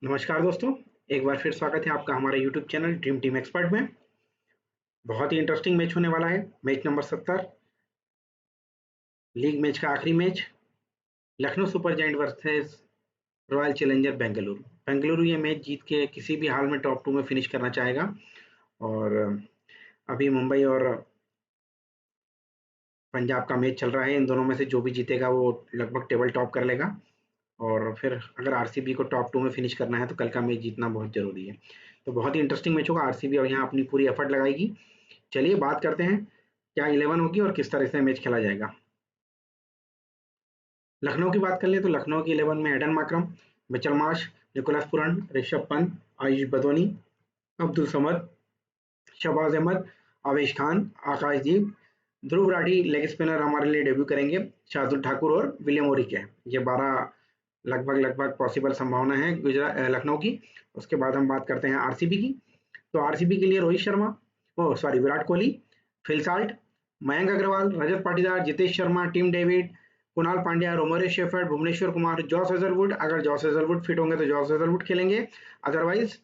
नमस्कार दोस्तों, एक बार फिर स्वागत है आपका हमारे YouTube channel dream team expert में। बहुत ही इंटरेस्टिंग मैच होने वाला है। मैच नंबर 70, लीग मैच का आखिरी match, Lucknow super giant versus royal challenger Bengaluru. Bengaluru ये मैच जीत के किसी भी हाल में टॉप 2 में फिनिश करना चाहेगा और अभी मुंबई और पंजाब का मैच चल रहा है। इन दोनों में से जो भी जीतेगा वो लगभग टेबल टॉप कर लेगा और फिर अगर आरसीबी को टॉप 2 में फिनिश करना है तो कल का मैच जीतना बहुत ज़रूरी है। तो बहुत ही इंटरेस्टिंग मैच होगा। आरसीबी और यहाँ अपनी पूरी एफर्ट लगाएगी। चलिए बात करते हैं क्या 11 होगी और किस तरह से मैच खेला जाएगा। लखनऊ की बात कर ले तो लखनऊ की 11 में Aiden Markram, Mitchell Marsh, Nicholas Pooran, Rishabh Pant, Ayush Badoni, Abdul Samad, Shahbaz Ahmed, Avesh Khan, Akashdeep, Dhruv Rathi leg spinner हमारे लिए डेब्यू करेंगे, शार्दुल ठाकुर और विलियम ओरिक है। ये 12 लगभग लगभग पॉसिबल संभावना है गुजरात लखनऊ की। उसके बाद हम बात करते हैं आरसीबी की। तो आरसीबी के लिए Rohit Sharma, oh sorry Virat Kohli, Phil Salt, Mayank Agarwal, Rajat Patidar, Jitesh Sharma, Tim David, Krunal Pandya, Romario Shepherd, Bhuvneshwar Kumar, Josh Hazlewood. अगर जॉस हेजलवुड फिट होंगे तो जॉस हेजलवुड खेलेंगे, अदरवाइज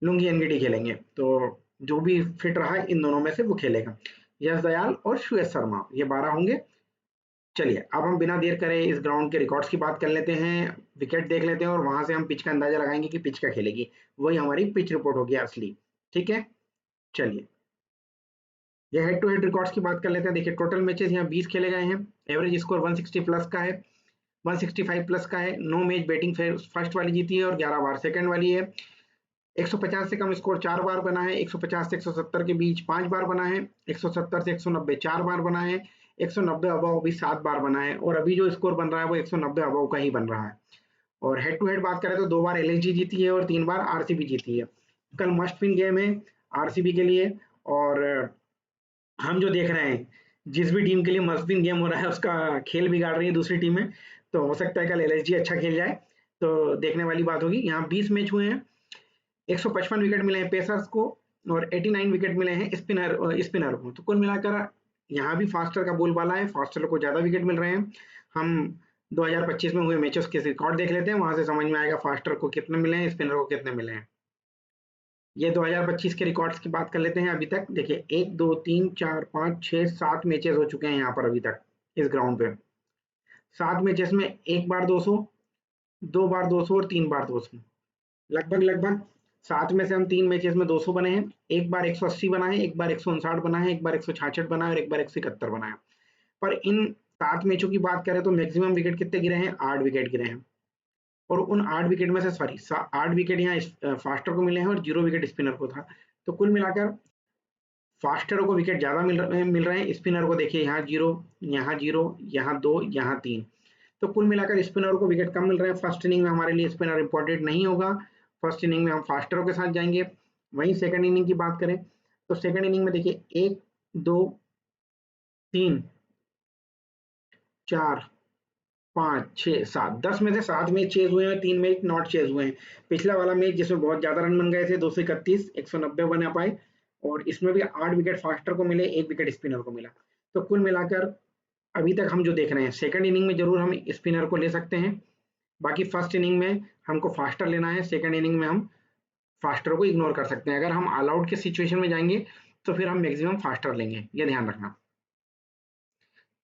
लुंगी एनगीडी खेलेंगे। तो जो भी फिट रहा इन दोनों में से वो खेलेगा। यश दयाल और श्रेयस शर्मा, ये 12 होंगे। चलिए अब हम बिना देर करे इस ग्राउंड के रिकॉर्ड्स की बात कर लेते हैं, विकेट देख लेते हैं और वहां से हम पिच का अंदाजा लगाएंगे कि पिच क्या खेलेगी। वही हमारी पिच रिपोर्ट होगी असली। ठीक है, चलिए ये हेड टू हेड रिकॉर्ड्स की बात कर लेते हैं। देखिए टोटल मैचेस यहाँ 20 खेले गए हैं। एवरेज स्कोर 160 प्लस का है, 165 प्लस का है। 9 मैच बैटिंग फर्स्ट वाली जीती है और 11 बार सेकंड वाली है। 150 से कम स्कोर 4 बार बना है, 150 से 170 के बीच 5 बार बना है, 170 से 190 4 बार बना है, 190 अबव भी 7 बार बना है और अभी जो स्कोर बन रहा है वो 190 अबव का ही बन रहा है। और हेड टू हेड बात करें तो 2 बार एलएसजी जीती है और 3 बार आरसीबी जीती है। कल मस्ट विन गेम है आरसीबी के लिए और हम जो देख रहे हैं, जिस भी टीम के लिए मस्ट विन गेम हो रहा है उसका खेल बिगाड़ रही है दूसरी टीमें। तो हो सकता है कल एलएसजी अच्छा खेल जाए, तो देखने वाली बात होगी। यहाँ 20 मैच हुए हैं, 155 विकेट मिले हैं पेसर्स को और 89 विकेट मिले हैं स्पिनर को। तो कुल मिलाकर यहाँ भी फास्टर का बोलबाला है, फास्टर को ज्यादा विकेट मिल रहे हैं। हम 2025 में हुए मैचेस के रिकॉर्ड देख लेते हैं, वहां से समझ में आएगा फास्टर को कितने मिले हैं, स्पिनर को कितने मिले हैं। ये 2025 के रिकॉर्ड्स की बात कर लेते हैं। अभी तक देखिए 1 2 3 4 5 6 7 मैचेस हो चुके हैं यहाँ पर अभी तक इस ग्राउंड पे। 7 मैचेस में एक बार 200, 2 बार 200 और 3 बार 200। लगभग लगभग 7 में से हम 3 मैचेस में 200 बने हैं, एक बार 180 बना है, एक बार 159 बना है, एक बार 166 बना है और एक बार 171 बना है। पर इन 7 मैचों की बात करें तो मैक्सिमम विकेट कितने गिरे हैं, 8 विकेट गिरे हैं। और उन 8 विकेट में से सॉरी 8 विकेट यहाँ फास्टर को मिले हैं और 0 विकेट स्पिनर को था। तो कुल मिलाकर फास्टर को विकेट ज्यादा मिल रहे हैं, स्पिनर को देखिए यहाँ 0, यहाँ 0, यहाँ 2, यहाँ 3। तो कुल मिलाकर स्पिनर को विकेट कम मिल रहे हैं। फर्स्ट इनिंग में हमारे लिए स्पिनर इंपॉर्टेंट नहीं होगा, फर्स्ट इनिंग में हम फास्टरों के साथ जाएंगे। वहीं सेकंड इनिंग की बात करें तो सेकंड इनिंग में देखिए 1 2 3 4 5 6 7, 10 में से 7 मैच चेज हुए हैं, 3 मैच नॉट चेज हुए हैं। पिछला वाला मैच जिसमें बहुत ज्यादा रन बन गए थे, 231, 190 बना पाए और इसमें भी 8 विकेट फास्टर को मिले, 1 विकेट स्पिनर को मिला। तो कुल मिलाकर अभी तक हम जो देख रहे हैं, सेकंड इनिंग में जरूर हम स्पिनर को ले सकते हैं। बाकी फर्स्ट इनिंग में हमको फास्टर लेना है, सेकंड इनिंग में हम फास्टर को इग्नोर कर सकते हैं। अगर हम ऑल आउट के सिचुएशन में जाएंगे तो फिर हम मैक्सिमम फास्टर लेंगे, ये ध्यान रखना।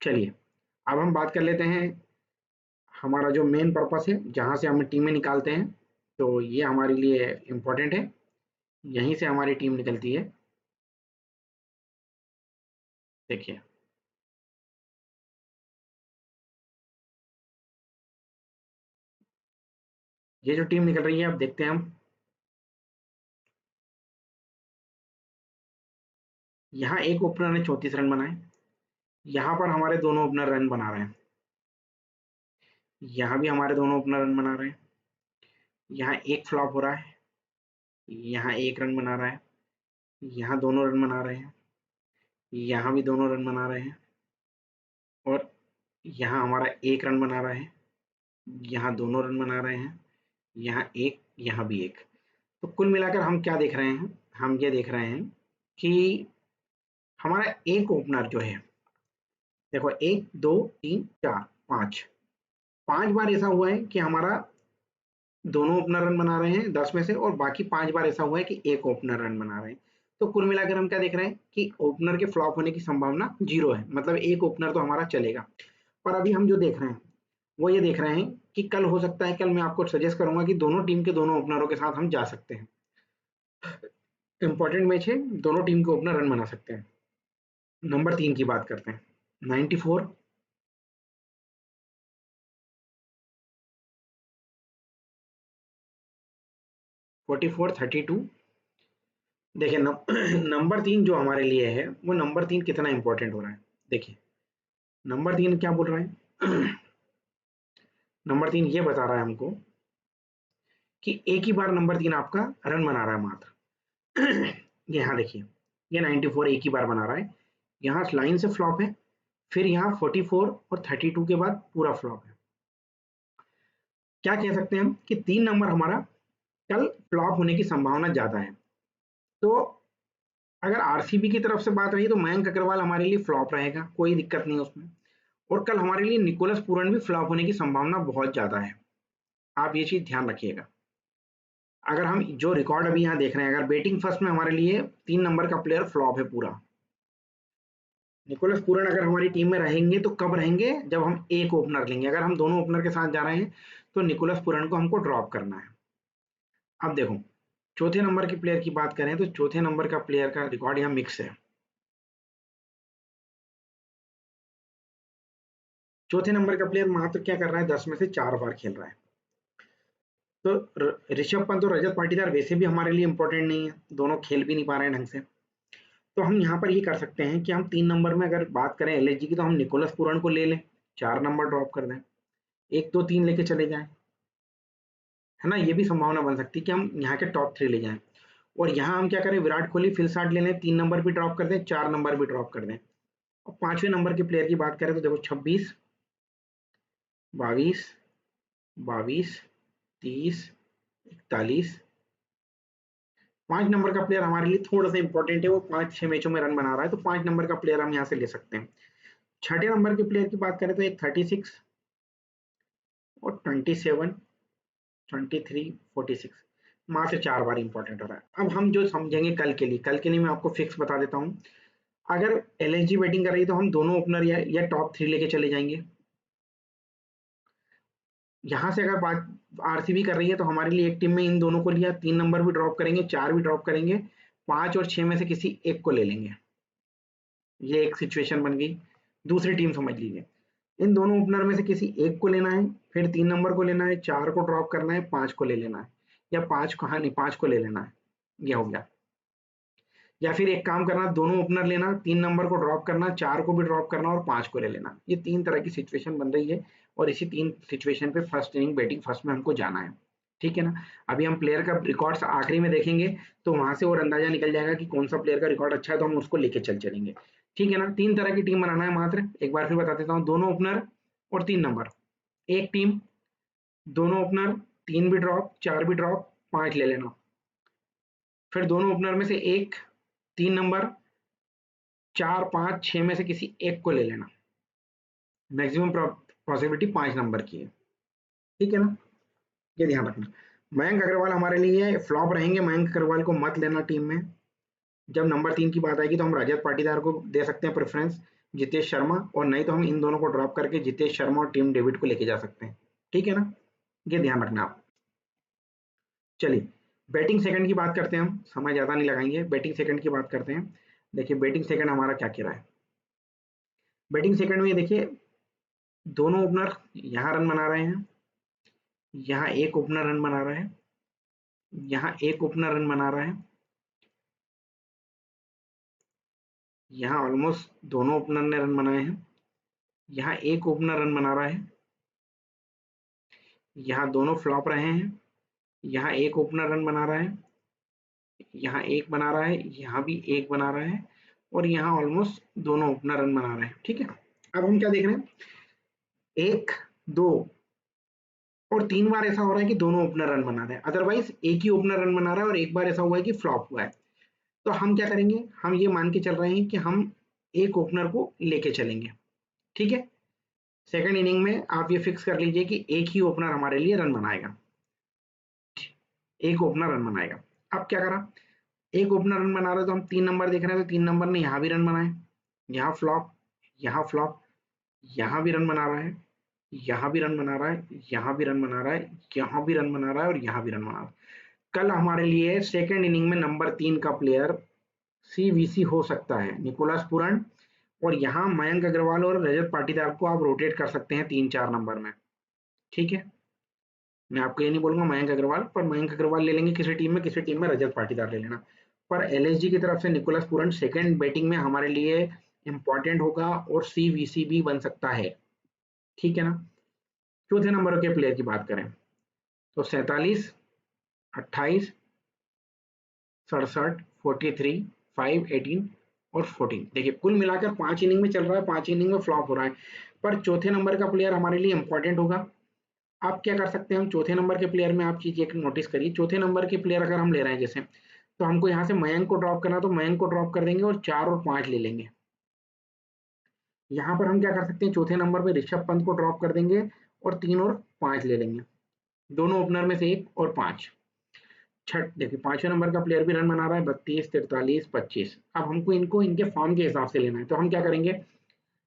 चलिए अब हम बात कर लेते हैं हमारा जो मेन पर्पस है, जहां से हम टीमें निकालते हैं। तो ये हमारे लिए इम्पोर्टेंट है, यहीं से हमारी टीम निकलती है। देखिए ये जो टीम निकल रही है, अब देखते हैं हम। यहाँ एक ओपनर ने 34 रन बनाए, यहाँ पर हमारे दोनों ओपनर रन बना रहे हैं, यहाँ भी हमारे दोनों ओपनर रन बना रहे हैं। यहाँ एक फ्लॉप हो रहा है, यहाँ एक रन बना रहा है, यहाँ दोनों रन बना रहे हैं, यहाँ भी दोनों रन बना रहे हैं और यहाँ हमारा एक रन बना रहा है, यहाँ दोनों रन बना रहे हैं, यहाँ एक, यहाँ भी एक। तो कुल मिलाकर हम क्या देख रहे हैं, हम ये देख रहे हैं कि हमारा एक ओपनर जो है, देखो 1 2 3 4 5, 5 बार ऐसा हुआ है कि हमारा दोनों ओपनर रन बना रहे हैं 10 में से, और बाकी 5 बार ऐसा हुआ है कि एक ओपनर रन बना रहे हैं। तो कुल मिलाकर हम क्या देख रहे हैं कि ओपनर के फ्लॉप होने की संभावना 0 है, मतलब एक ओपनर तो हमारा चलेगा। पर अभी हम जो देख रहे हैं वो ये देख रहे हैं कि कल हो सकता है, कल मैं आपको सजेस्ट करूंगा कि दोनों टीम के दोनों ओपनरों के साथ हम जा सकते हैं। इंपॉर्टेंट मैच है, दोनों टीम के ओपनर रन बना सकते हैं। नंबर 3 की बात करते हैं। 94, 44, 32। देखिए नंबर 3 जो हमारे लिए है, वो नंबर 3 कितना इंपॉर्टेंट हो रहा है। देखिए नंबर 3 क्या बोल रहा है नंबर 3 ये बता रहा है हमको कि एक ही बार नंबर 3 आपका रन बना रहा है मात्र। ये यहाँ देखिए, ये 94 एक ही बार बना रहा है, यहाँ लाइन से फ्लॉप है, फिर यहाँ 44 और 32 के बाद पूरा फ्लॉप है। क्या कह सकते हैं हम कि 3 नंबर हमारा कल फ्लॉप होने की संभावना ज्यादा है। तो अगर आरसीबी की तरफ से बात रही तो मयंक अग्रवाल हमारे लिए फ्लॉप रहेगा, कोई दिक्कत नहीं है उसमें। और कल हमारे लिए निकोलस पूरन भी फ्लॉप होने की संभावना बहुत ज्यादा है, आप ये चीज ध्यान रखिएगा। अगर हम जो रिकॉर्ड अभी यहाँ देख रहे हैं, अगर बैटिंग फर्स्ट में हमारे लिए 3 नंबर का प्लेयर फ्लॉप है पूरा। निकोलस पूरन अगर हमारी टीम में रहेंगे तो कब रहेंगे, जब हम एक ओपनर लेंगे। अगर हम दोनों ओपनर के साथ जा रहे हैं तो निकोलस पूरन को हमको ड्रॉप करना है। अब देखो चौथे नंबर के प्लेयर की बात करें तो चौथे नंबर का प्लेयर का रिकॉर्ड यहाँ मिक्स है। चौथे नंबर का प्लेयर मात्र क्या कर रहा है, 10 में से 4 बार खेल रहा है। तो ऋषभ पंत और रजत पाटीदार वैसे भी हमारे लिए इंपॉर्टेंट नहीं है, दोनों खेल भी नहीं पा रहे हैं ढंग से। तो हम यहाँ पर ये कर सकते हैं कि हम 3 नंबर में अगर बात करें एलएसजी की, तो हम निकोलस पूरन को ले लें, 4 नंबर ड्रॉप कर दें, 1 2 3 लेके चले जाएं, है ना। ये भी संभावना बन सकती है कि हम यहाँ के टॉप 3 ले जाएं। और यहाँ हम क्या करें, विराट कोहली फिल साठ ले लें, 3 नंबर भी ड्रॉप कर दें, 4 नंबर भी ड्रॉप कर दें। और 5वें नंबर के प्लेयर की बात करें तो देखो 26, 22, 22, 30, 41। 5 नंबर का प्लेयर हमारे लिए थोड़ा सा इंपॉर्टेंट है, वो 5 6 मैचों में रन बना रहा है, तो 5 नंबर का प्लेयर हम यहाँ से ले सकते हैं। छठे नंबर के प्लेयर की बात करें तो एक 36 और 27, 23, 46। मात्र 4 बार इंपॉर्टेंट हो रहा है। अब हम जो समझेंगे कल के लिए मैं आपको फिक्स बता देता हूँ। अगर एलएसजी बैटिंग कर रही है तो हम दोनों ओपनर या टॉप 3 लेके चले जाएंगे। यहाँ से अगर बात आरसीबी कर रही है तो हमारे लिए एक टीम में इन दोनों को लिया, 3 नंबर भी ड्रॉप करेंगे, 4 भी ड्रॉप करेंगे, 5 और 6 में से किसी एक को ले लेंगे। ये एक सिचुएशन बन गई। दूसरी टीम समझ लीजिए, इन दोनों ओपनर में से किसी एक को लेना है, फिर 3 नंबर को लेना है, 4 को ड्रॉप करना है, 5 को ले लेना है, या 5 को, हाँ नहीं 5 को ले लेना है, ये हो गया। या फिर एक काम करना, दोनों ओपनर लेना, 3 नंबर को ड्रॉप करना, 4 को भी ड्रॉप करना और 5 को ले लेना। ये 3 तरह की सिचुएशन बन रही है, और इसी 3 सिचुएशन पे फर्स्ट इनिंग बैटिंग फर्स्ट में हमको जाना है, ठीक है ना। अभी हम प्लेयर का रिकॉर्ड आखिरी में देखेंगे, तो वहां से और अंदाजा निकल जाएगा कि कौन सा प्लेयर का रिकॉर्ड अच्छा है, तो हम उसको लेके चल चलेंगे, ठीक है ना। 3 तरह की टीम बनाना है मात्र, एक बार फिर बता देता हूँ, दोनों ओपनर और 3 नंबर। एक टीम, दोनों ओपनर, 3 भी ड्रॉप, 4 भी ड्रॉप, 5 ले लेना। फिर दोनों ओपनर में से एक, 3 नंबर, 4 5 6 में से किसी एक को ले लेना। मैक्सिमम पॉसिबिलिटी 5 नंबर की है, ठीक है ना, ये ध्यान रखना। मयंक अग्रवाल हमारे लिए फ्लॉप रहेंगे, मयंक अग्रवाल को मत लेना टीम में। जब नंबर 3 की बात आएगी तो हम रजत पाटीदार को दे सकते हैं प्रेफरेंस, जितेश शर्मा, और नहीं तो हम इन दोनों को ड्रॉप करके जितेश शर्मा और टीम डेविड को लेके जा सकते हैं, ठीक है ना, ये ध्यान रखना आप। चलिए बैटिंग सेकंड की बात करते हैं, हम समय ज़्यादा नहीं लगाएंगे, बैटिंग सेकंड की बात करते हैं। देखिए बैटिंग सेकंड हमारा क्या कह रहा है। बैटिंग सेकंड में देखिए दोनों ओपनर यहाँ रन बना रहे हैं, यहाँ एक ओपनर रन बना रहा है, यहाँ एक ओपनर रन बना रहा है, यहाँ ऑलमोस्ट दोनों ओपनर ने रन बनाए हैं, यहाँ एक ओपनर रन बना रहा है, यहाँ दोनों फ्लॉप रहे हैं, यहाँ एक ओपनर रन बना रहा है, यहाँ एक बना रहा है, यहाँ भी एक बना रहा है, और यहाँ ऑलमोस्ट दोनों ओपनर रन बना रहे हैं, ठीक है। अब हम क्या देख रहे हैं, 1 2 और 3 बार ऐसा हो रहा है कि दोनों ओपनर रन बना रहे हैं, अदरवाइज एक ही ओपनर रन बना रहा है, और एक बार ऐसा हुआ है कि फ्लॉप हुआ है। तो हम क्या करेंगे, हम ये मान के चल रहे हैं कि हम एक ओपनर को लेके चलेंगे, ठीक है। सेकंड इनिंग में आप ये फिक्स कर लीजिए कि एक ही ओपनर हमारे लिए रन बनाएगा। एक ओपनर रन बनाएगा। अब क्या करा, एक ओपनर रन बना रहा है तो हम 3 नंबर देख रहे हैं, तो 3 नंबर ने यहाँ भी रन बनाए, यहाँ फ्लॉप, यहाँ फ्लॉप, यहाँ भी रन बना रहा है, यहाँ भी रन बना रहा है, यहाँ भी रन बना रहा है, यहाँ भी रन बना रहा है और यहाँ भी रन बना रहा है। कल हमारे लिए सेकेंड इनिंग में नंबर 3 का प्लेयर सीवीसी हो सकता है, निकोलस पुरन। और यहाँ मयंक अग्रवाल और रजत पाटीदार को आप रोटेट कर सकते हैं 3-4 नंबर में, ठीक है। मैं आपको ये नहीं बोलूंगा मयंक अग्रवाल, पर मयंक अग्रवाल ले लेंगे किसी टीम में रजत पाटीदार ले लेना। पर एलएसजी की तरफ से निकोलस पुरन सेकेंड बैटिंग में हमारे लिए इंपॉर्टेंट होगा और सीवीसी भी बन सकता है, ठीक है ना। चौथे नंबर के प्लेयर की बात करें तो 47, 28, 67, 43, 5, 18 और 14। देखिए कुल मिलाकर 5 इनिंग में चल रहा है, 5 इनिंग में फ्लॉप हो रहा है, पर चौथे नंबर का प्लेयर हमारे लिए इंपॉर्टेंट होगा। आप क्या कर सकते हैं, हम चौथे नंबर के प्लेयर में आप चीज एक नोटिस करिए, चौथे नंबर के प्लेयर अगर हम ले रहे हैं जैसे, तो हमको यहाँ से मयंक को ड्रॉप करना, तो मयंक को ड्रॉप कर देंगे और 4 और 5 ले लेंगे। यहाँ पर हम क्या कर सकते हैं, चौथे नंबर पे ऋषभ पंत को ड्रॉप कर देंगे और 3 और 5 ले लेंगे, दोनों ओपनर में से 1 और 5। छठ देखिए 5वें नंबर का प्लेयर भी रन बना रहा है, 32, 43, 25। अब हमको इनको इनके फॉर्म के हिसाब से लेना है, तो हम क्या करेंगे,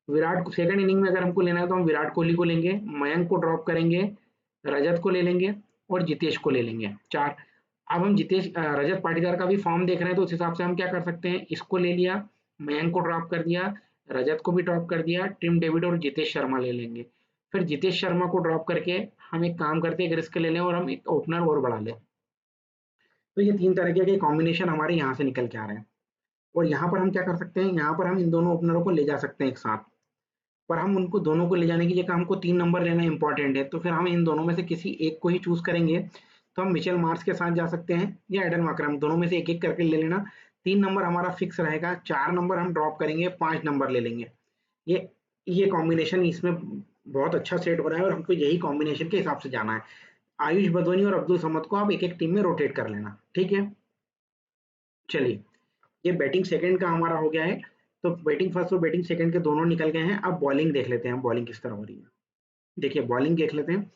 विराट को सेकंड इनिंग में अगर हमको लेना है तो हम विराट कोहली को लेंगे, मयंक को ड्रॉप करेंगे, रजत को ले लेंगे और जितेश को ले लेंगे, 4। अब हम रजत पाटीदार का भी फॉर्म देख रहे हैं, तो उस हिसाब से हम क्या कर सकते हैं, इसको ले लिया, मयंक को ड्रॉप कर दिया, रजत को भी ड्रॉप कर दिया, टिम डेविड और जितेश शर्मा ले लेंगे। फिर जितेश शर्मा को ड्रॉप करके हम एक काम करते हैं, एक रिस्क ले लें और हम एक ओपनर और बढ़ा लें। तो ये 3 तरीके के कॉम्बिनेशन हमारे यहाँ से निकल के आ रहे हैं। और यहाँ पर हम क्या कर सकते हैं, यहाँ पर हम इन दोनों ओपनरों को ले जा सकते हैं एक साथ, पर हम उनको दोनों को ले जाने की जगह हमको 3 नंबर लेना इंपॉर्टेंट है, तो फिर हम इन दोनों में से किसी एक को ही चूज करेंगे। तो हम मिचेल मार्श के साथ जा सकते हैं या एडन मार्करम, दोनों में से एक एक करके ले लेना। 3 नंबर हमारा फिक्स रहेगा, 4 नंबर हम ड्रॉप करेंगे, 5 नंबर ले लेंगे। ये कॉम्बिनेशन इसमें बहुत अच्छा सेट हो रहा है और हमको यही कॉम्बिनेशन के हिसाब से जाना है। आयुष बदोनी और अब्दुल समद को आप एक एक टीम में रोटेट कर लेना, ठीक है। चलिए, ये बैटिंग सेकंड का हमारा हो गया है, तो बैटिंग फर्स्ट और बैटिंग सेकंड के दोनों निकल गए हैं। अब बॉलिंग देख लेते हैं, बॉलिंग किस तरह हो रही है। देखिए बॉलिंग देख लेते हैं,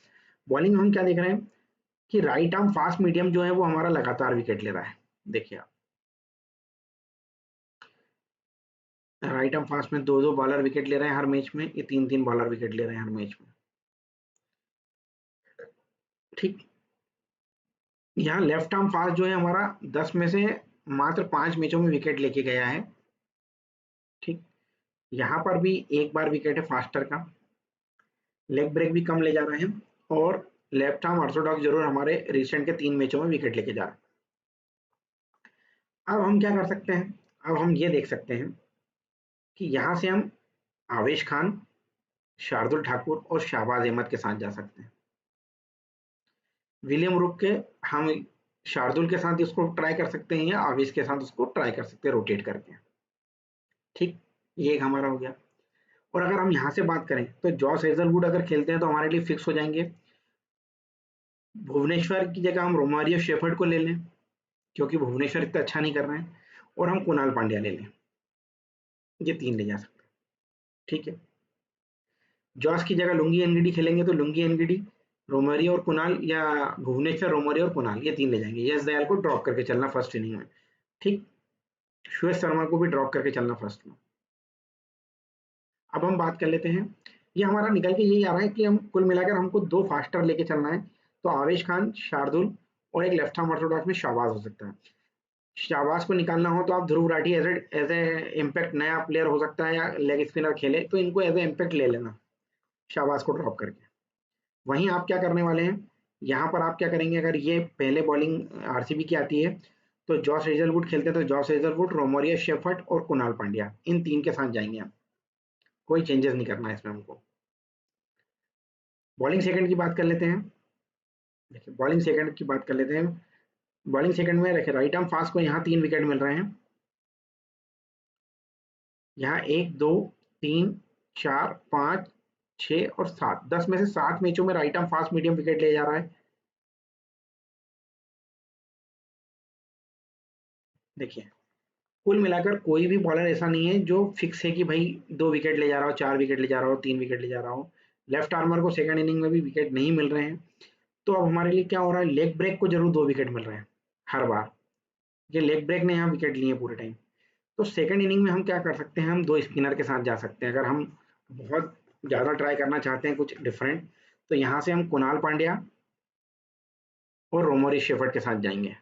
बॉलिंग हम क्या देख रहे हैं कि राइट आर्म फास्ट मीडियम जो है वो हमारा लगातार विकेट ले रहा है। देखिए आप राइट आर्म फास्ट में 2-2 बॉलर विकेट ले रहे हैं हर मैच में, ये 3-3 बॉलर विकेट ले रहे हैं हर मैच में, ठीक। यहाँ लेफ्ट आर्म फास्ट जो है हमारा 10 में से मात्र 5 मैचों में विकेट लेके गया है, ठीक। यहाँ पर भी एक बार विकेट है फास्टर का, लेग ब्रेक भी कम ले जा रहे हैं और लेफ्ट आर्म ऑर्थोडॉक्स जरूर हमारे रिसेंट के 3 मैचों में विकेट लेके जा रहे हैं। अब हम क्या कर सकते हैं, अब हम ये देख सकते हैं कि यहाँ से हम आवेश खान, शार्दुल ठाकुर और शाहबाज अहमद के साथ जा सकते हैं। विलियम रुक के हम शार्दुल के साथ इसको ट्राई कर सकते हैं या आवेश के साथ उसको ट्राई कर सकते हैं रोटेट करके, ठीक। ये एक हमारा हो गया। और अगर हम यहाँ से बात करें तो जॉस हेजलवुड अगर खेलते हैं तो हमारे लिए फिक्स हो जाएंगे। भुवनेश्वर की जगह हम रोमारियो शेफर्ड को ले लें क्योंकि भुवनेश्वर इतना अच्छा नहीं कर रहे हैं, और हम कुणाल पांड्या ले लें, ये 3 ले जा सकते हैं, ठीक है। जॉस की जगह लुंगी एनगीडी खेलेंगे तो लुंगी एनगीडी, रोमारियो और कुणाल, या भुवनेश्वर, रोमारियो और कुणाल, ये 3 ले जाएंगे। यश दयाल को ड्रॉप करके चलना फर्स्ट इनिंग में, ठीक। सुयश शर्मा को भी ड्रॉप करके चलना फर्स्ट में। अब हम बात कर लेते हैं, ये हमारा निकल के यही आ रहा है कि हम कुल मिलाकर हमको 2 फास्टर लेके चलना है, तो आवेश खान, शार्दुल और एक लेफ्ट आर्म ऑर्थोडॉक्स में शाहबाज हो सकता है। शाहबाज को निकालना हो तो आप Dhruv Rathee as a impact नया प्लेयर हो सकता है या लेग स्पिनर खेले तो इनको एज ए इम्पैक्ट ले लेना शाहबाज को ड्रॉप करके। वहीं आप क्या करने वाले हैं, यहाँ पर आप क्या करेंगे, अगर ये पहले बॉलिंग आरसीबी की आती है तो जॉस हेजलवुड खेलते हैं, तो जॉस हेजलवुड, रोमारियो शेफर्ड और कुणाल पांड्या, इन 3 के साथ जाएंगे हम, कोई चेंजेस नहीं करना है इसमें हमको। बॉलिंग सेकंड की बात कर लेते हैं। देखिए बॉलिंग सेकंड की बात कर लेते हैं, बॉलिंग सेकंड में देखिए राइट आर्म फास्ट को यहाँ 3 विकेट मिल रहे हैं, यहाँ 1, 2, 3, 4, 5, 6 और 7, 10 में से 7 मैचों में right arm fast medium wicket ले जा रहा है। देखिए कुल मिलाकर कोई भी बॉलर ऐसा नहीं है जो फिक्स है कि भाई 2 विकेट ले जा रहा हो, 4 विकेट ले जा रहा हो, 3 विकेट ले जा रहा हो। लेफ्ट आर्मर को सेकंड इनिंग में भी विकेट नहीं मिल रहे हैं, तो अब हमारे लिए क्या हो रहा है, लेग ब्रेक को जरूर 2 विकेट मिल रहे हैं हर बार, ये लेग ब्रेक ने यहाँ विकेट लिए पूरे टाइम। तो सेकंड इनिंग में हम क्या कर सकते हैं, हम 2 स्पिनर के साथ जा सकते हैं। अगर हम बहुत ज़्यादा ट्राई करना चाहते हैं कुछ डिफरेंट, तो यहाँ से हम कुणाल पांड्या और रोमरी शेफर्ड के साथ जाएंगे।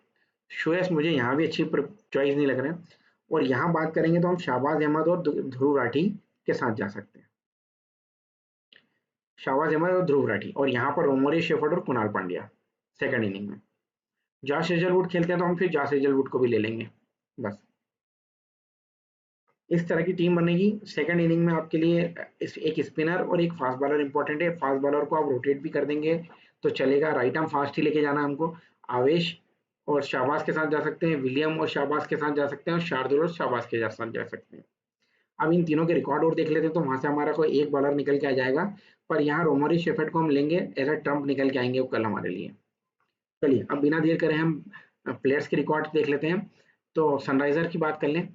शोएस मुझे यहाँ भी अच्छी चॉइस नहीं लग रहे हैं। और यहाँ बात करेंगे तो हम शाहबाज अहमद और ध्रुव राठी के साथ जा सकते हैं, शाहबाज अहमद और ध्रुव राठी, और यहाँ पर रोमरी शेफर्ड और कुणाल पांड्या सेकंड इनिंग में। जॉश हेजलवुड खेलते हैं तो हम फिर जॉश हेजलवुड को भी ले लेंगे। बस इस तरह की टीम बनेगी। सेकंड इनिंग में आपके लिए एक स्पिनर और एक फास्ट बॉलर इंपॉर्टेंट है। फास्ट बॉलर को आप रोटेट भी कर देंगे तो चलेगा, राइट आर्म फास्ट ही लेके जाना हमको। आवेश और शाहबाज के साथ जा सकते हैं, विलियम और शाहबाज के साथ जा सकते हैं, और शार्दुल और शाहबाज के साथ जा सकते हैं। अब इन तीनों के रिकॉर्ड और देख लेते हैं तो वहां से हमारा कोई एक बॉलर निकल के आ जाएगा, पर यहाँ रोमरी शेफर्ड को हम लेंगे, एज अ ट्रम्प निकल के आएंगे वो कल हमारे लिए। चलिए अब बिना देर करे हम प्लेयर्स के रिकॉर्ड देख लेते हैं। तो सनराइजर की बात कर लें।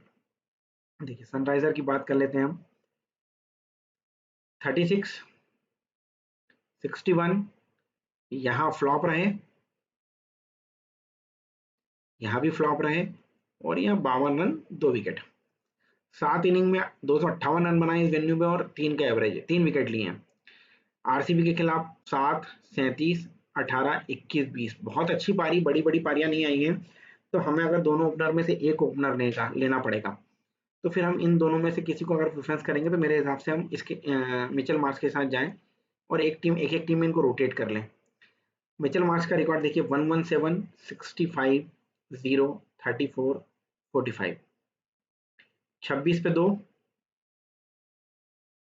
देखिए सनराइजर की बात कर लेते हैं हम। 36, 61 यहाँ फ्लॉप रहे, यहाँ भी फ्लॉप रहे, और यहाँ 52 रन 2 विकेट। 7 इनिंग में 258 रन बनाए इस वेन्यू पे, और 3 का एवरेज है, 3 विकेट लिए हैं। आरसीबी के खिलाफ 7, 37, 18, 21, 20 बहुत अच्छी पारी, बड़ी बड़ी पारियां नहीं आई हैं। तो हमें अगर दोनों ओपनर में से एक ओपनर लेना पड़ेगा, तो फिर हम इन दोनों में से किसी को अगर प्रेफरेंस करेंगे तो मेरे हिसाब से हम इसके मिचेल मार्श के साथ जाएं, और एक टीम में इनको रोटेट कर लें। मिचेल मार्श का रिकॉर्ड देखिए, 117, 65, 0, 34, 45, 26 पे 2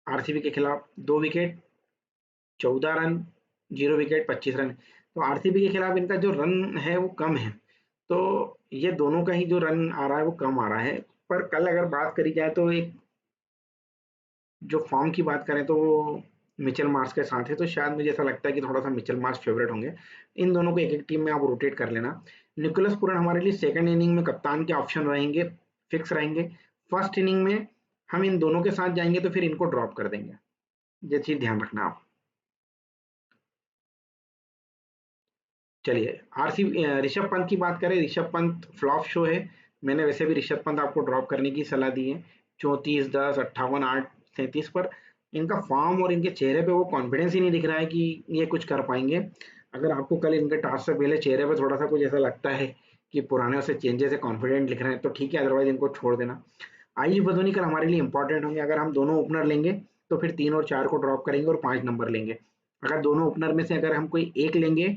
आरसीबी के खिलाफ, 2 विकेट, 14 रन, 0 विकेट, 25 रन। तो आरसीबी के खिलाफ इनका जो रन है वो कम है, तो ये दोनों का ही जो रन आ रहा है वो कम आ रहा है। पर कल अगर बात करी जाए तो एक जो फॉर्म की बात करें तो वो मिचेल मार्श के साथ है, तो शायद मुझे ऐसा लगता है कि थोड़ा सा मिचेल मार्श फेवरेट होंगे। इन दोनों को एक एक टीम में आप रोटेट कर लेना। निकोलस पूरन हमारे लिए सेकंड इनिंग में कप्तान के ऑप्शन रहेंगे, फिक्स रहेंगे। फर्स्ट इनिंग में हम इन दोनों के साथ जाएंगे तो फिर इनको ड्रॉप कर देंगे, ये चीज ध्यान रखना आप। चलिए आरसी ऋषभ पंत की बात करें। ऋषभ पंत फ्लॉप शो है, मैंने वैसे भी ऋषभ पंत आपको ड्रॉप करने की सलाह दी है। 34, 10, 58, 8, 37 पर इनका फॉर्म और इनके चेहरे पे वो कॉन्फिडेंस ही नहीं दिख रहा है कि ये कुछ कर पाएंगे। अगर आपको कल इनके टास्क से पहले चेहरे पे थोड़ा सा कुछ ऐसा लगता है कि पुराने से चेंजेस है, कॉन्फिडेंट लिख रहे हैं, तो ठीक है, अदरवाइज इनको छोड़ देना। आयुष बदोनी कल हमारे लिए इंपॉर्टेंट होंगे। अगर हम दोनों ओपनर लेंगे तो फिर 3 और 4 को ड्रॉप करेंगे और 5 नंबर लेंगे। अगर दोनों ओपनर में से अगर हम कोई एक लेंगे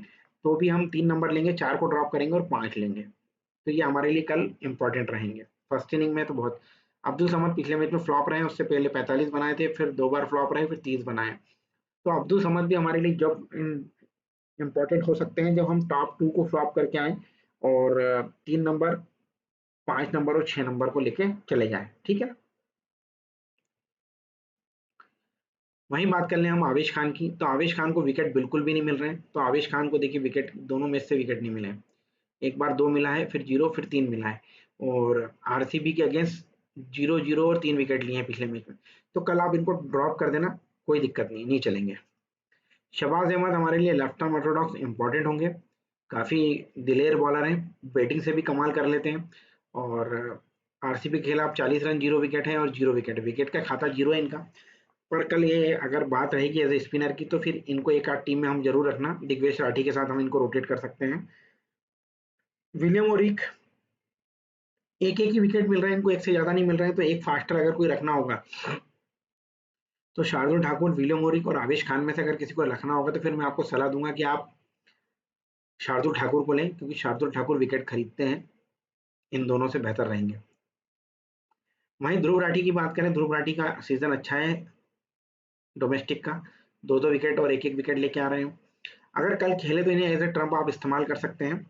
तो भी हम 3 नंबर लेंगे, 4 को ड्रॉप करेंगे और 5 लेंगे। तो ये हमारे लिए कल इंपॉर्टेंट रहेंगे। फर्स्ट इनिंग में तो बहुत, अब्दुल समद पिछले मैच में फ्लॉप रहे हैं, उससे पहले 45 बनाए थे, फिर 2 बार फ्लॉप रहे, फिर 30 बनाए। तो अब्दुल समद भी हमारे लिए जब इंपॉर्टेंट हो सकते हैं जब हम टॉप 2 को फ्लॉप करके आए, और 3 नंबर, 5 नंबर और 6 नंबर को लेके चले जाए, ठीक है ना। वहीं बात कर लें हम आवेश खान की, तो आवेश खान को विकेट बिल्कुल भी नहीं मिल रहे हैं। तो आवेश खान को देखिए, विकेट दोनों मैच से विकेट नहीं मिले हैं। एक बार 2 मिला है, फिर 0, फिर 3 मिला है, और आरसीबी के अगेंस्ट 0, 0 और 3 विकेट लिए हैं पिछले मैच में। तो कल आप इनको ड्रॉप कर देना, कोई दिक्कत नहीं, नहीं चलेंगे। शबाज अहमद हमारे लिए लेफ्ट आर्म ऑर्थोडॉक्स इंपॉर्टेंट होंगे, काफ़ी दिलेर बॉलर हैं, बैटिंग से भी कमाल कर लेते हैं। और आरसीबी के खिलाफ 40 रन, 0 विकेट है, और 0 विकेट, विकेट का खाता 0 है इनका। पर कल ये अगर बात रहेगी एज ए स्पिनर की, तो फिर इनको एक आध टीम में हम जरूर रखना। दिग्वेश राठी के साथ हम इनको रोटेट कर सकते हैं। विलियम ओरिक, एक एक ही विकेट मिल रहा है इनको, एक से ज्यादा नहीं मिल रहे हैं, तो एक फास्टर अगर कोई रखना होगा तो शार्दुल ठाकुर, विलियम ओरिक और आवेश खान में से अगर किसी को रखना होगा तो फिर मैं आपको सलाह दूंगा कि आप शार्दुल ठाकुर को लें, क्योंकि शार्दुल ठाकुर विकेट खरीदते हैं, इन दोनों से बेहतर रहेंगे। वहीं ध्रुव राठी की बात करें, ध्रुव राठी का सीजन अच्छा है डोमेस्टिक का, 2-2 विकेट और एक एक विकेट लेके आ रहे हैं। अगर कल खेले तो इन्हें एज ए ट्रम्प आप इस्तेमाल कर सकते हैं।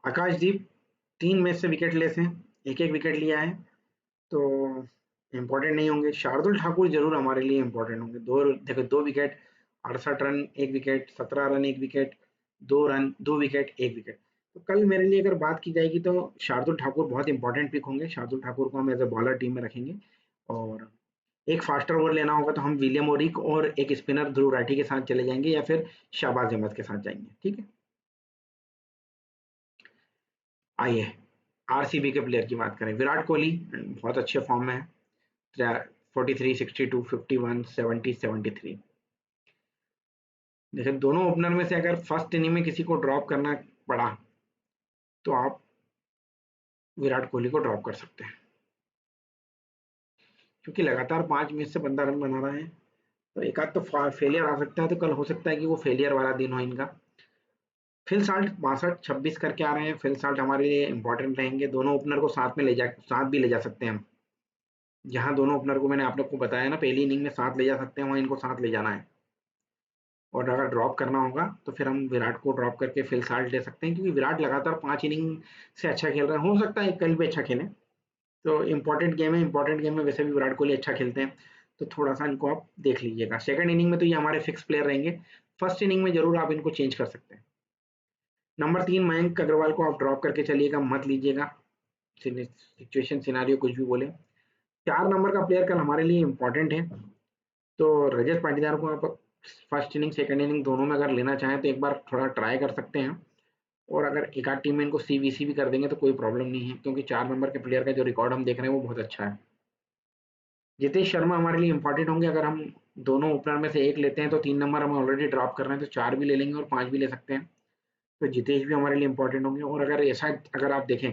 आकाशदीप 3 मैच से विकेट हैं, एक एक विकेट लिया है, तो इम्पोर्टेंट नहीं होंगे। शार्दुल ठाकुर जरूर हमारे लिए इम्पोर्टेंट होंगे। देखो 2 wicket, 68 run 1 wicket, 17 run 1 wicket, 2 run 2 wicket 1 wicket. तो कल मेरे लिए अगर बात की जाएगी तो शार्दुल ठाकुर बहुत इंपॉर्टेंट पिक होंगे। शार्दुल ठाकुर को हम एज ए बॉलर टीम में रखेंगे। और एक फास्टर ओवर लेना होगा तो हम विलियम ओरिक और एक स्पिनर ध्रुव राठी के साथ चले जाएंगे या फिर शाहबाज अहमद के साथ जाएंगे। ठीक है, आइए आरसीबी के प्लेयर की बात करें। विराट कोहली बहुत अच्छे फॉर्म में है, 43, 62, 51, 70, 73। देखिए दोनों ओपनर में से अगर फर्स्ट इनिंग में किसी को ड्रॉप करना पड़ा तो आप विराट कोहली को ड्रॉप कर सकते हैं, क्योंकि लगातार 5 मैच से बंदा रन बना रहा है। तो एक आध तो फेलियर आ सकता है, तो कल हो सकता है कि वो फेलियर वाला दिन हो इनका। फिल साल्ट 62-26 करके आ रहे हैं। फिल साल्ट हमारे लिए इंपॉर्टेंट रहेंगे। दोनों ओपनर को साथ भी ले जा सकते हैं हम। जहां दोनों ओपनर को मैंने आप लोग को बताया ना, पहली इनिंग में साथ ले जा सकते हैं, वहां इनको साथ ले जाना है। और अगर ड्रॉप करना होगा तो फिर हम विराट को ड्रॉप करके फिल साल्ट ले सकते हैं, क्योंकि विराट लगातार 5 इनिंग से अच्छा खेल रहे हैं। हो सकता है कल भी अच्छा खेलें, तो इंपॉर्टेंट गेम है। इंपॉर्टेंट गेम में वैसे भी विराट कोहली अच्छा खेलते हैं, तो थोड़ा सा इनको आप देख लीजिएगा। सेकंड इनिंग में तो ये हमारे फिक्स प्लेयर रहेंगे। फर्स्ट इनिंग में जरूर आप इनको चेंज कर सकते हैं। नंबर 3 मयंक अग्रवाल को आप ड्रॉप करके चलिएगा, मत लीजिएगा। सिचुएशन सिनारियो कुछ भी बोले। 4 नंबर का प्लेयर कल हमारे लिए इंपॉर्टेंट है, तो रजत पाटीदार को आप फर्स्ट इनिंग सेकंड इनिंग दोनों में अगर लेना चाहें तो एक बार थोड़ा ट्राई कर सकते हैं। और अगर एक आध टीम में इनको सीवीसी भी कर देंगे तो कोई प्रॉब्लम नहीं है, क्योंकि 4 नंबर के प्लेयर का जो रिकॉर्ड हम देख रहे हैं वो बहुत अच्छा है। जितेश शर्मा हमारे लिए इंपॉर्टेंट होंगे। अगर हम दोनों ओपनर में से एक लेते हैं तो 3 नंबर हम ऑलरेडी ड्रॉप कर रहे हैं, तो 4 भी ले लेंगे और 5 भी ले सकते हैं। तो जितेश भी हमारे लिए इंपॉर्टेंट होंगे। और अगर ऐसा अगर आप देखें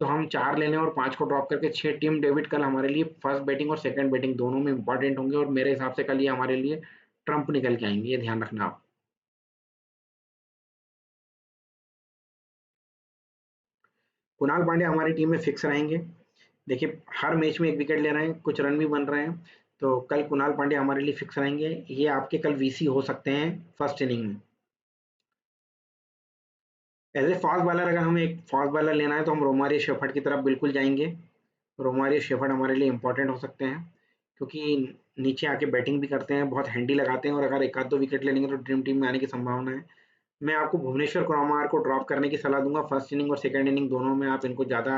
तो हम 4 ले लें और 5 को ड्रॉप करके 6 टीम डेविड कल हमारे लिए फर्स्ट बैटिंग और सेकंड बैटिंग दोनों में इंपॉर्टेंट होंगे। और मेरे हिसाब से कल ये हमारे लिए ट्रम्प निकल के आएंगे, ये ध्यान रखना आप। कुणाल पांड्या हमारी टीम में फिक्स रहेंगे। देखिए हर मैच में एक विकेट ले रहे हैं, कुछ रन भी बन रहे हैं, तो कल कुणाल पांड्या हमारे लिए फिक्स रहेंगे। ये आपके कल वीसी हो सकते हैं फर्स्ट इनिंग में। एज ए फास्ट बॉलर अगर हमें एक फास्ट बॉलर लेना है तो हम रोमारियो शेफर्ड की तरफ बिल्कुल जाएंगे। रोमारियो शेफर्ड हमारे लिए इंपॉर्टेंट हो सकते हैं, क्योंकि नीचे आके बैटिंग भी करते हैं, बहुत हैंडी लगाते हैं, और अगर एक आध दो विकेट ले लेंगे तो ड्रीम टीम में आने की संभावना है। मैं आपको भुवनेश्वर कुमार को ड्रॉप करने की सलाह दूंगा। फर्स्ट इनिंग और सेकंड इनिंग दोनों में आप इनको ज़्यादा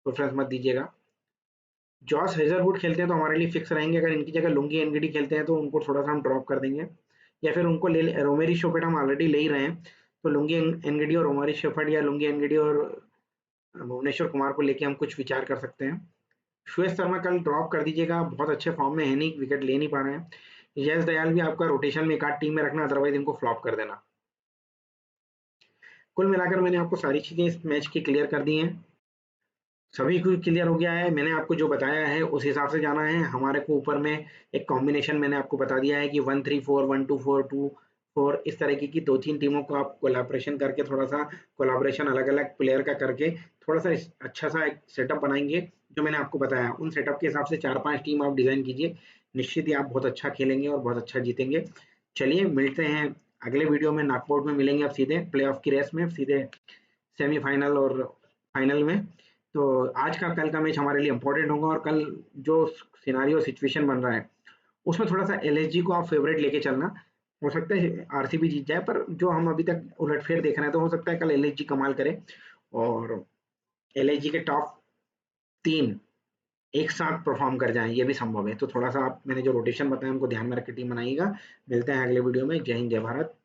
प्रेफरेंस मत दीजिएगा। जॉस हेजलवुड खेलते हैं तो हमारे लिए फिक्स रहेंगे। अगर इनकी जगह लुंगी एनगिडी खेलते हैं तो उनको थोड़ा सा हम ड्रॉप कर देंगे, या फिर उनको ले रोमेरी शोपेट हम ऑलरेडी ले ही रहे हैं, तो लुंगी एनगिडी और रोमारी शेफर्ड या लुंगी एनगिडी और भुवनेश्वर कुमार को लेके हम कुछ विचार कर सकते हैं। श्वेत शर्मा कल ड्रॉप कर दीजिएगा, बहुत अच्छे फॉर्म में है नहीं, विकेट ले नहीं पा रहे हैं। यश दयाल भी आपका रोटेशन में एक आध टीम में रखना, अदरवाइज इनको फ्लॉप कर देना। कुल मिलाकर मैंने आपको सारी चीजें इस मैच की क्लियर कर दी हैं। सभी कुछ क्लियर हो गया है। मैंने आपको जो बताया है उस हिसाब से जाना है। हमारे को ऊपर में एक कॉम्बिनेशन मैंने आपको बता दिया है कि 1-3-4, 1-2-4-2-4, इस तरीके की 2-3 टीमों को आप कोलैबोरेशन करके, थोड़ा सा कोलैबोरेशन अलग अलग प्लेयर का करके थोड़ा सा अच्छा सा एक सेटअप बनाएंगे। जो मैंने आपको बताया उन सेटअप के हिसाब से 4-5 टीम आप डिजाइन कीजिए, निश्चित ही आप बहुत अच्छा खेलेंगे और बहुत अच्छा जीतेंगे। चलिए मिलते हैं अगले वीडियो में। नॉकआउट में मिलेंगे अब सीधे प्ले ऑफ की रेस में, सीधे सेमीफाइनल और फाइनल में। तो आज का कल का मैच हमारे लिए इंपॉर्टेंट होगा, और कल जो सिनारियो सिचुएशन बन रहा है उसमें थोड़ा सा एलएसजी को आप फेवरेट लेके चलना। हो सकता है आरसीबी जीत जाए, पर जो हम अभी तक उलटफेर देख रहे हैं तो हो सकता है कल एलएसजी कमाल करे और एलएसजी के टॉप 3 एक साथ परफॉर्म कर जाएं, ये भी संभव है। तो थोड़ा सा आप मैंने जो रोटेशन बताया उनको ध्यान में रख के टीम बनाइएगा। मिलते हैं अगले वीडियो में। जय हिंद, जय भारत।